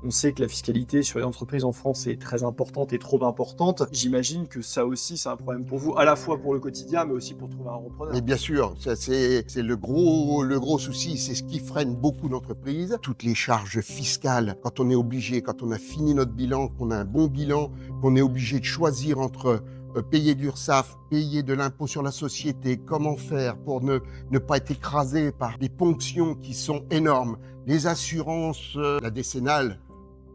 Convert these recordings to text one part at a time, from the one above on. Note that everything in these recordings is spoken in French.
On sait que la fiscalité sur les entreprises en France est très importante et trop importante. J'imagine que ça aussi, c'est un problème pour vous, à la fois pour le quotidien, mais aussi pour trouver un Mais repreneur. bien sûr, ça c'est le gros souci, c'est ce qui freine beaucoup d'entreprises. Toutes les charges fiscales, quand on est obligé, quand on a fini notre bilan, qu'on a un bon bilan, qu'on est obligé de choisir entre payer de l'URSSAF, payer de l'impôt sur la société, comment faire pour ne pas être écrasé par des ponctions qui sont énormes. Les assurances, la décennale,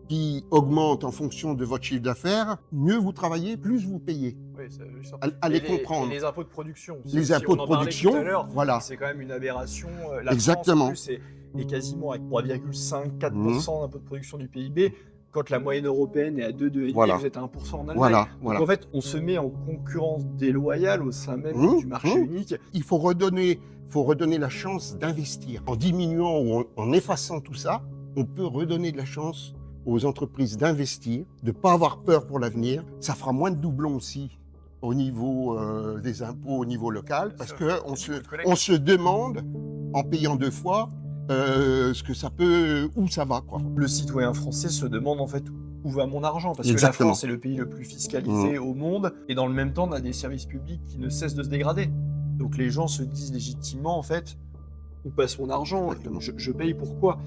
qui augmente en fonction de votre chiffre d'affaires, mieux vous travaillez, plus vous payez. Oui, ça, bien sûr. À Et les et comprendre. les impôts de production, c'est Les aussi, impôts on de en parlait tout à production, l'heure, voilà, c'est quand même une aberration. La France, en exactement. plus, est quasiment avec 3,5, Mmh. 4% d'impôts de production du PIB, quand la moyenne européenne est à 2, 2,5, Voilà, vous êtes à 1% en Allemagne. voilà, Donc voilà. en fait, on se met en concurrence déloyale au sein même Mmh, du marché mmh. unique. Il faut redonner la chance d'investir. En diminuant ou en effaçant tout ça, on peut redonner de la chance aux entreprises d'investir, de ne pas avoir peur pour l'avenir. Ça fera moins de doublons aussi au niveau des impôts au niveau local, Bien parce sûr, qu'on il y a beaucoup de collectes. on se demande, en payant 2 fois, ce que ça peut, où ça va, quoi. Le citoyen français se demande en fait où va mon argent, parce que la Exactement. France est le pays le plus Mmh. fiscalisé au monde, et dans le même temps, on a des services publics qui ne cessent de se dégrader. Donc les gens se disent légitimement, en fait, où passe mon argent? Exactement. Je paye pourquoi?